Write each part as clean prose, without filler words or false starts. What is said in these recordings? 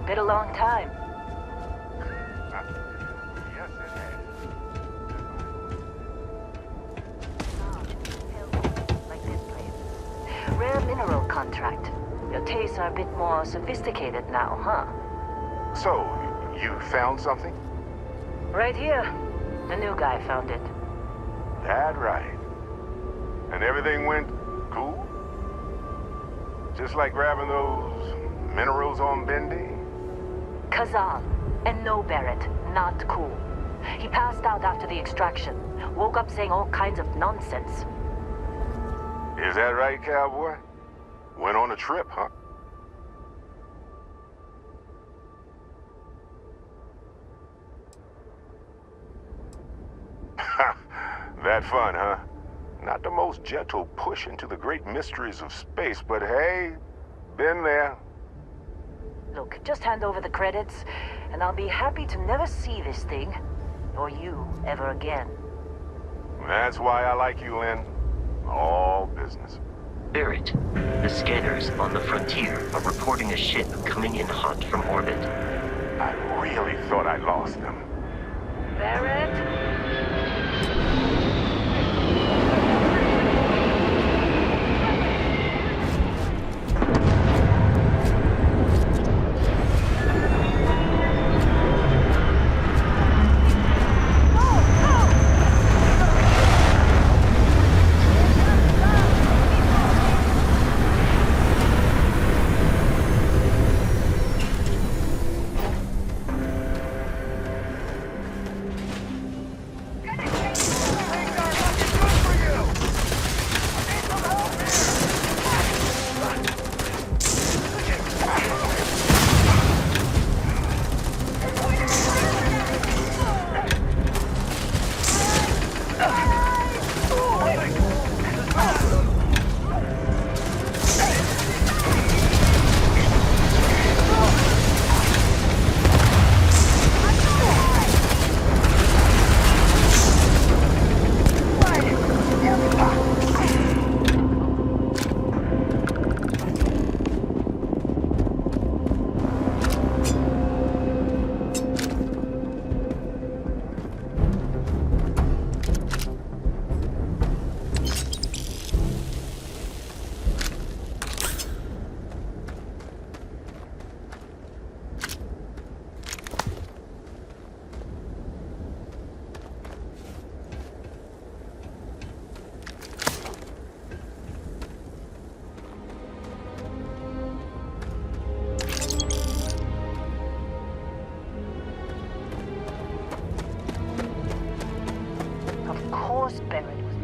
Been a long time. Yes, it has. Like this place. Rare mineral contract. Your tastes are a bit more sophisticated now, huh? So, you found something? Right here. The new guy found it. That right. And everything went cool? Just like grabbing those minerals on Bendy? Kazal. And no Barrett. Not cool. He passed out after the extraction. Woke up saying all kinds of nonsense. Is that right, cowboy? Went on a trip, huh? That fun, huh? Not the most gentle push into the great mysteries of space, but hey, been there. Look, just hand over the credits, and I'll be happy to never see this thing, or you, ever again. That's why I like you, Lynn. All business. Barrett, the scanners on the frontier are reporting a ship coming in hot from orbit. I really thought I lost them. Barrett?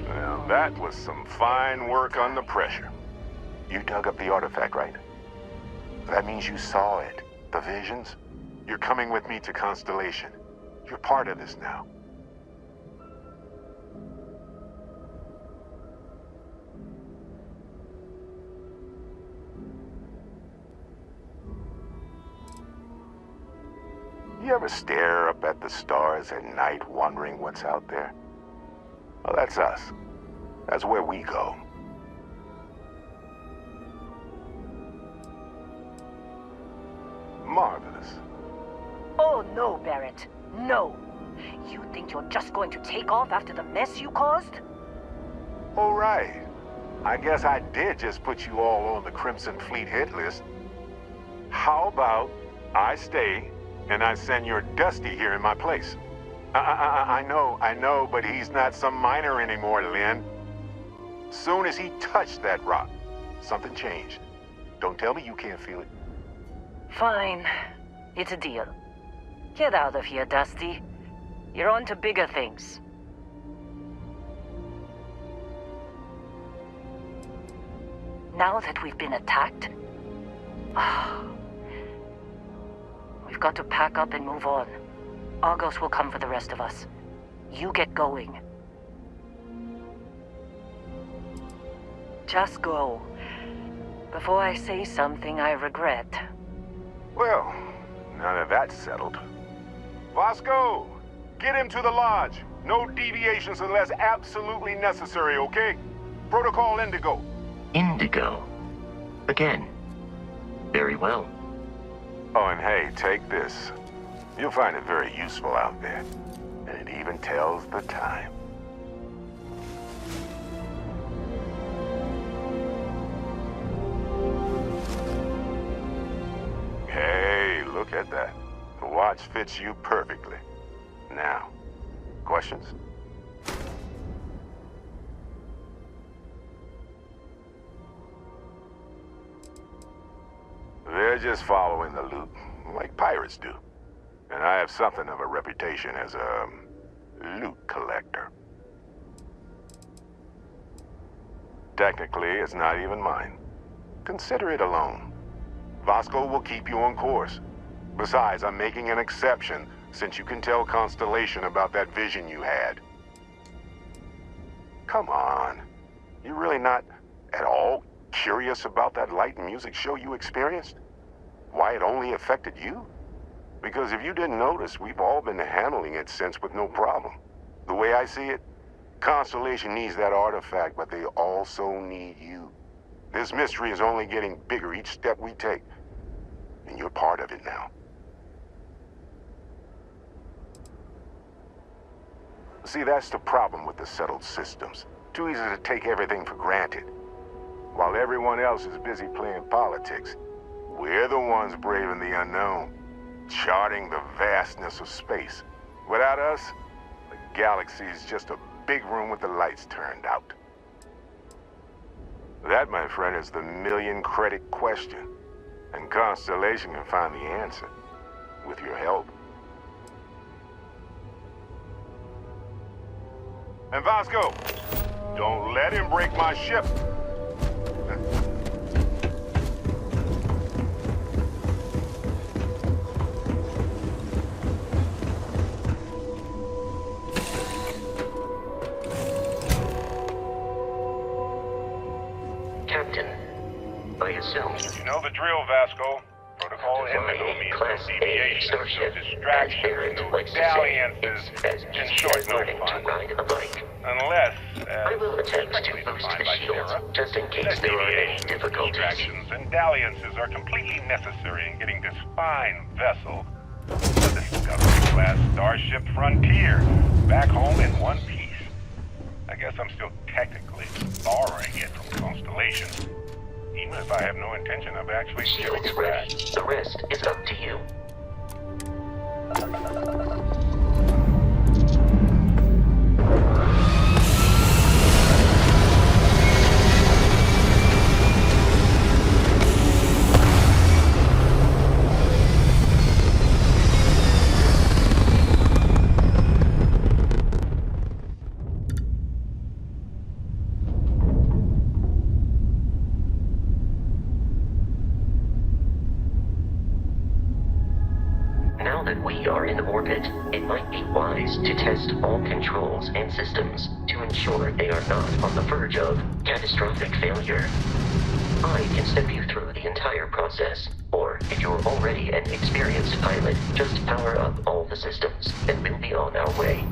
Well, that was some fine work under pressure. You dug up the artifact, right? That means you saw it. The visions? You're coming with me to Constellation. You're part of this now. You ever stare up at the stars at night wondering what's out there? Well, that's us. That's where we go. Marvelous. Oh, no, Barrett. No. You think you're just going to take off after the mess you caused? All right. I guess I did just put you all on the Crimson Fleet hit list. How about I stay and I send your Dusty here in my place? I know, but he's not some miner anymore, Lynn. Soon as he touched that rock, something changed. Don't tell me you can't feel it. Fine. It's a deal. Get out of here, Dusty. You're on to bigger things. Now that we've been attacked, we've got to pack up and move on. Argos will come for the rest of us. You get going. Just go. Before I say something I regret. Well, now that that's settled. Vasco, get him to the lodge. No deviations unless absolutely necessary, okay? Protocol Indigo. Indigo. Again. Very well. Oh, and hey, take this. You'll find it very useful out there. And it even tells the time. Hey, look at that. The watch fits you perfectly. Now, questions? They're just following the loot, like pirates do. And I have something of a reputation as a loot collector. Technically, it's not even mine. Consider it a loan. Vasco will keep you on course. Besides, I'm making an exception since you can tell Constellation about that vision you had. Come on. You're really not at all curious about that light and music show you experienced? Why it only affected you? Because if you didn't notice, we've all been handling it since with no problem. The way I see it, Constellation needs that artifact, but they also need you. This mystery is only getting bigger each step we take, and you're part of it now. See, that's the problem with the settled systems. Too easy to take everything for granted. While everyone else is busy playing politics, we're the ones braving the unknown, charting the vastness of space. Without us, the galaxy is just a big room with the lights turned out. That, my friend, is the million-credit question, and Constellation can find the answer, with your help. And Vasco, don't let him break my ship. Captain, I assume You know the drill, Vasco. Protocol a Class A deviations, starship as distractions, errant no likes to say dalliances, is as in easy short, as no learning to fun. ride a bike. Unless, I will attempt to technically boost defined the by shields, Sarah, just in case that there are any deviations, difficulties. distractions, and dalliances are completely necessary in getting this fine vessel, the Discovery-class Starship Frontier, back home in one piece. I guess I'm still technically borrowing it from Constellation, even if I have no intention of actually giving Shields it back. ready. The rest is up to you. Now that we are in orbit, it might be wise to test all controls and systems to ensure they are not on the verge of catastrophic failure. I can step you through the entire process, or if you're already an experienced pilot, just power up all the systems, and we'll be on our way.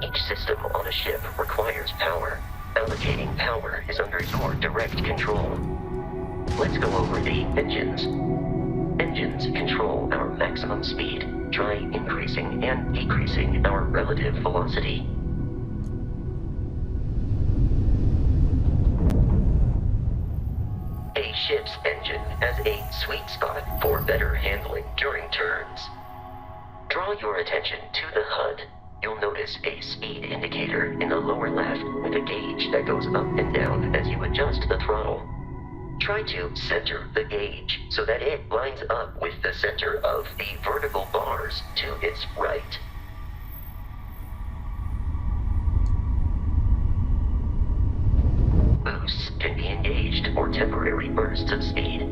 Each system on a ship requires power. Allocating power is under your direct control. Let's go over the engines. Engines control our maximum speed. Try increasing and decreasing our relative velocity. A ship's engine has a sweet spot for better handling during turns. Draw your attention to the HUD. You'll notice a speed indicator in the lower left with a gauge that goes up and down as you adjust the throttle. Try to center the gauge so that it lines up with the center of the vertical bars to its right. Boosts can be engaged for temporary bursts of speed.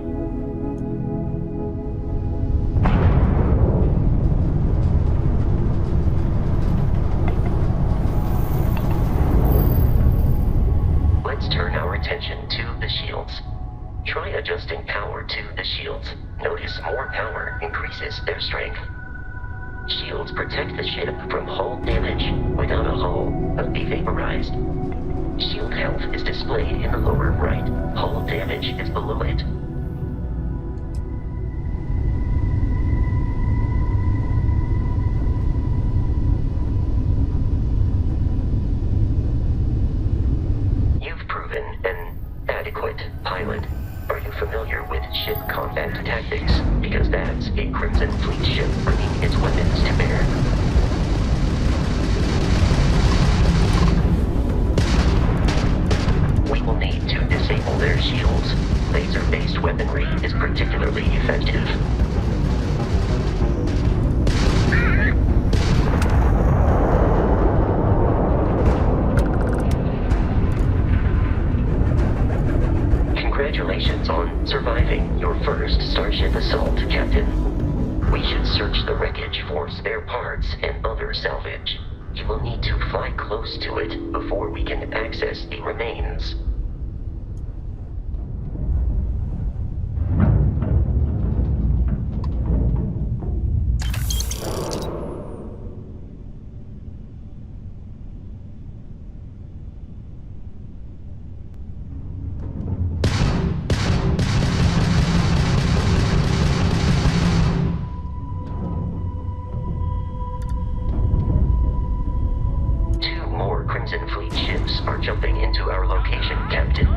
Let's let's turn our attention to the shields. Try adjusting power to the shields. Notice more power increases their strength. Shields protect the ship from hull damage. Without a hull, be vaporized. Shield health is displayed in the lower right. Hull damage is below it. You've proven an adequate pilot. Are you familiar with ship combat tactics? Because that's a Crimson Fleet ship bringing its weapons to bear. We will need to disable their shields. Laser-based weaponry is particularly effective. Congratulations on surviving your first Starship assault, Captain. We should search the wreckage for spare parts and other salvage. You will need to fly close to it before we can access the remains. Crimson Fleet ships are jumping into our location, Captain.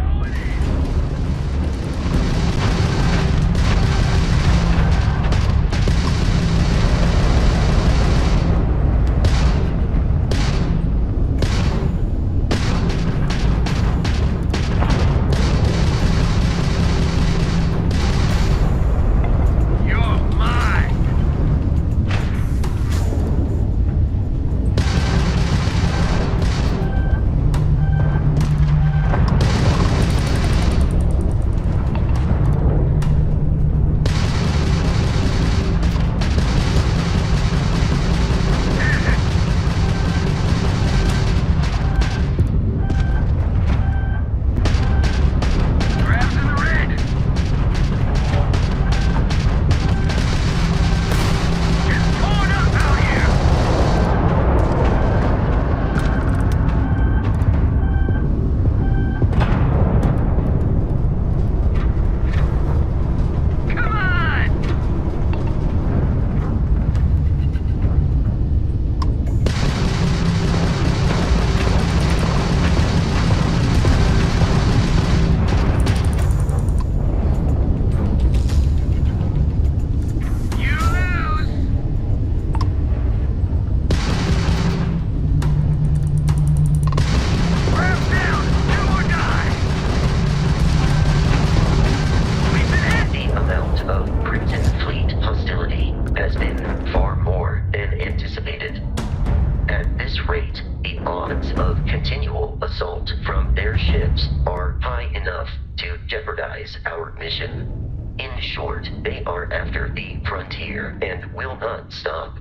Our mission. In short, they are after the frontier and will not stop.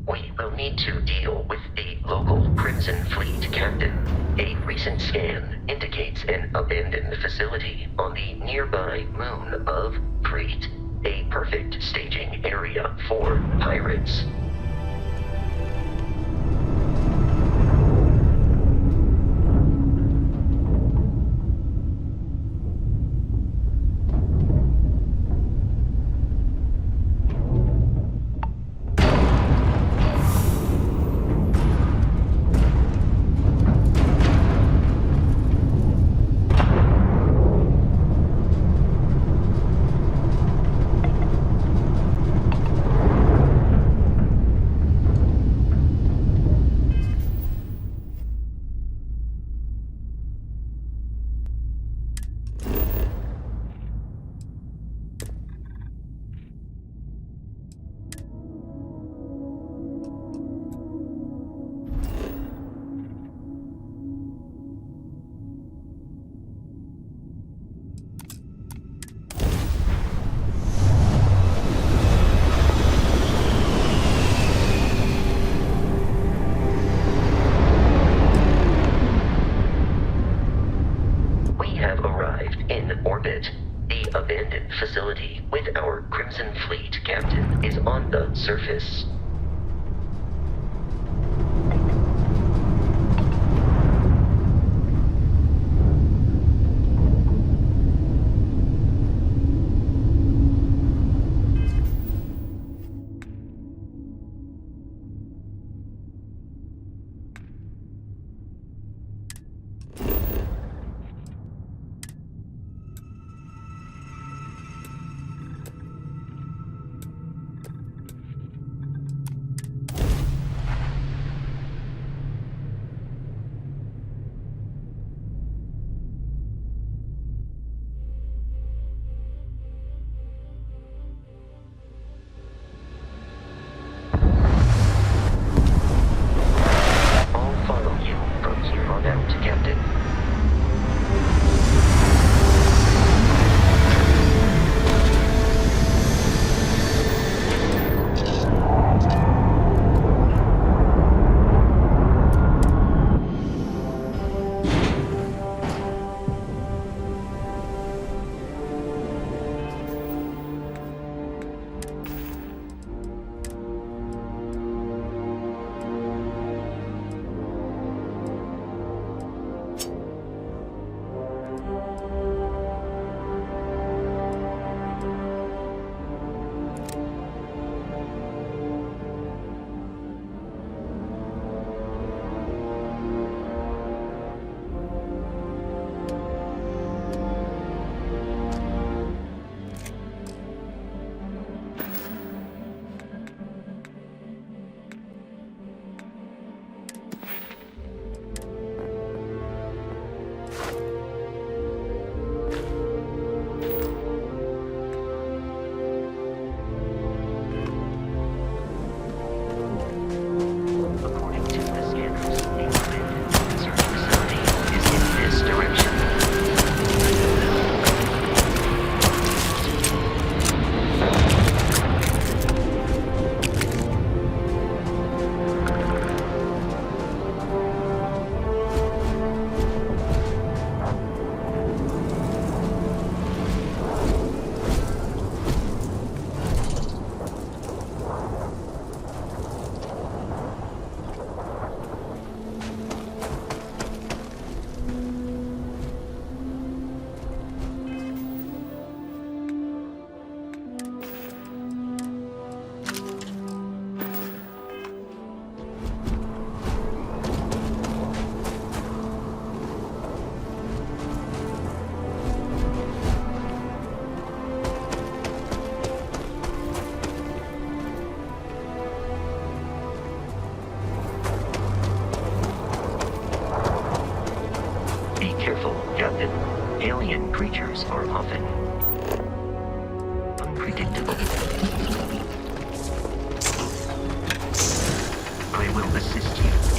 We will need to deal with the local Crimson Fleet captain. A recent scan indicates an abandoned facility on the nearby moon of Crete, a perfect staging area for pirates. have arrived in orbit. The abandoned facility with our Crimson Fleet captain is on the surface. Alien creatures are often unpredictable. I will assist you.